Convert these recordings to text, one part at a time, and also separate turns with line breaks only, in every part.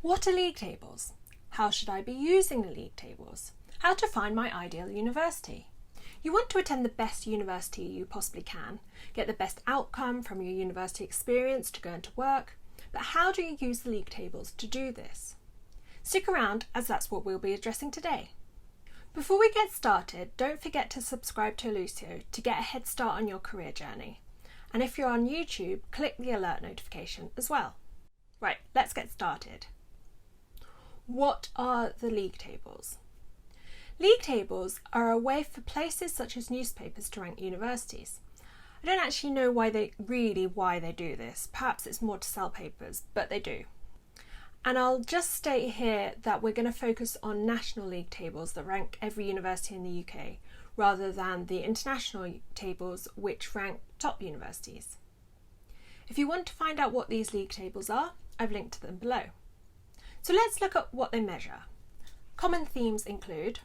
What are league tables? How should I be using the league tables? How to find my ideal university? You want to attend the best university you possibly can, get the best outcome from your university experience to go into work, but how do you use the league tables to do this? Stick around, as that's what we'll be addressing today. Before we get started, don't forget to subscribe to Elusio to get a head start on your career journey. And if you're on YouTube, click the alert notification as well. Right, let's get started. What are the league tables? League tables are a way for places such as newspapers to rank universities. I don't actually know why they do this. Perhaps it's more to sell papers, but they do. And I'll just state here that we're going to focus on national league tables that rank every university in the UK, rather than the international tables which rank top universities. If you want to find out what these league tables are, I've linked to them below. So let's look at what they measure. Common themes include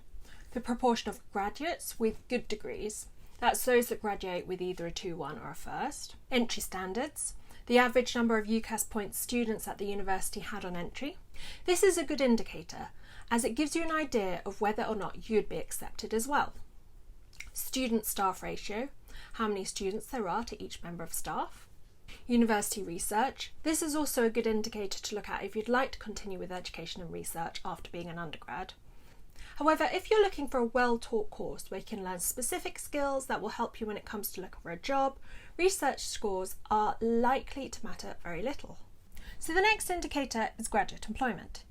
the proportion of graduates with good degrees, that's those that graduate with either a 2-1 or a first. Entry standards, the average number of UCAS points students at the university had on entry. This is a good indicator, as it gives you an idea of whether or not you'd be accepted as well. Student-staff ratio, how many students there are to each member of staff. University research, this is also a good indicator to look at if you'd like to continue with education and research after being an undergrad. However, if you're looking for a well-taught course where you can learn specific skills that will help you when it comes to looking for a job, research scores are likely to matter very little. So the next indicator is graduate employment.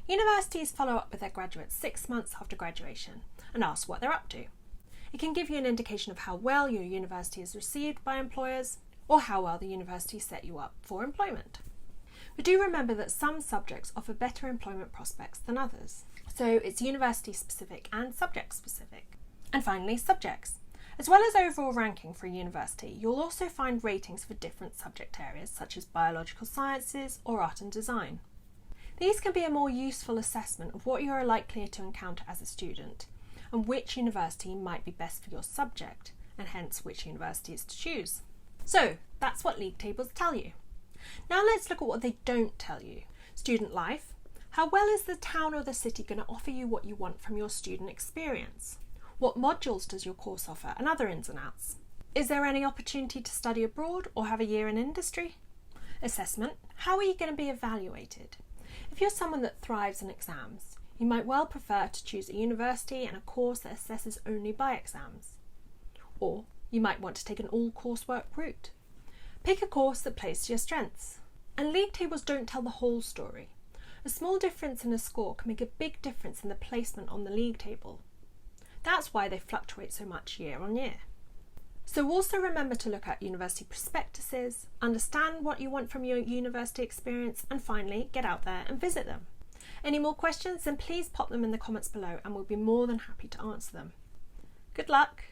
Universities follow up with their graduates 6 months after graduation and ask what they're up to. It can give you an indication of how well your university is received by employers or how well the university set you up for employment. But do remember that some subjects offer better employment prospects than others. So it's university specific and subject specific. And finally, subjects. As well as overall ranking for a university, you'll also find ratings for different subject areas such as biological sciences or art and design. These can be a more useful assessment of what you are likely to encounter as a student and which university might be best for your subject and hence which universities to choose. So that's what league tables tell you. Now let's look at what they don't tell you. Student life. How well is the town or the city going to offer you what you want from your student experience? What modules does your course offer and other ins and outs? Is there any opportunity to study abroad or have a year in industry? Assessment. How are you going to be evaluated? If you're someone that thrives in exams, you might well prefer to choose a university and a course that assesses only by exams. Or you might want to take an all-coursework route. Pick a course that plays to your strengths. And league tables don't tell the whole story. A small difference in a score can make a big difference in the placement on the league table. That's why they fluctuate so much year on year. So also remember to look at university prospectuses, understand what you want from your university experience, and finally get out there and visit them. Any more questions, then please pop them in the comments below and we'll be more than happy to answer them. Good luck!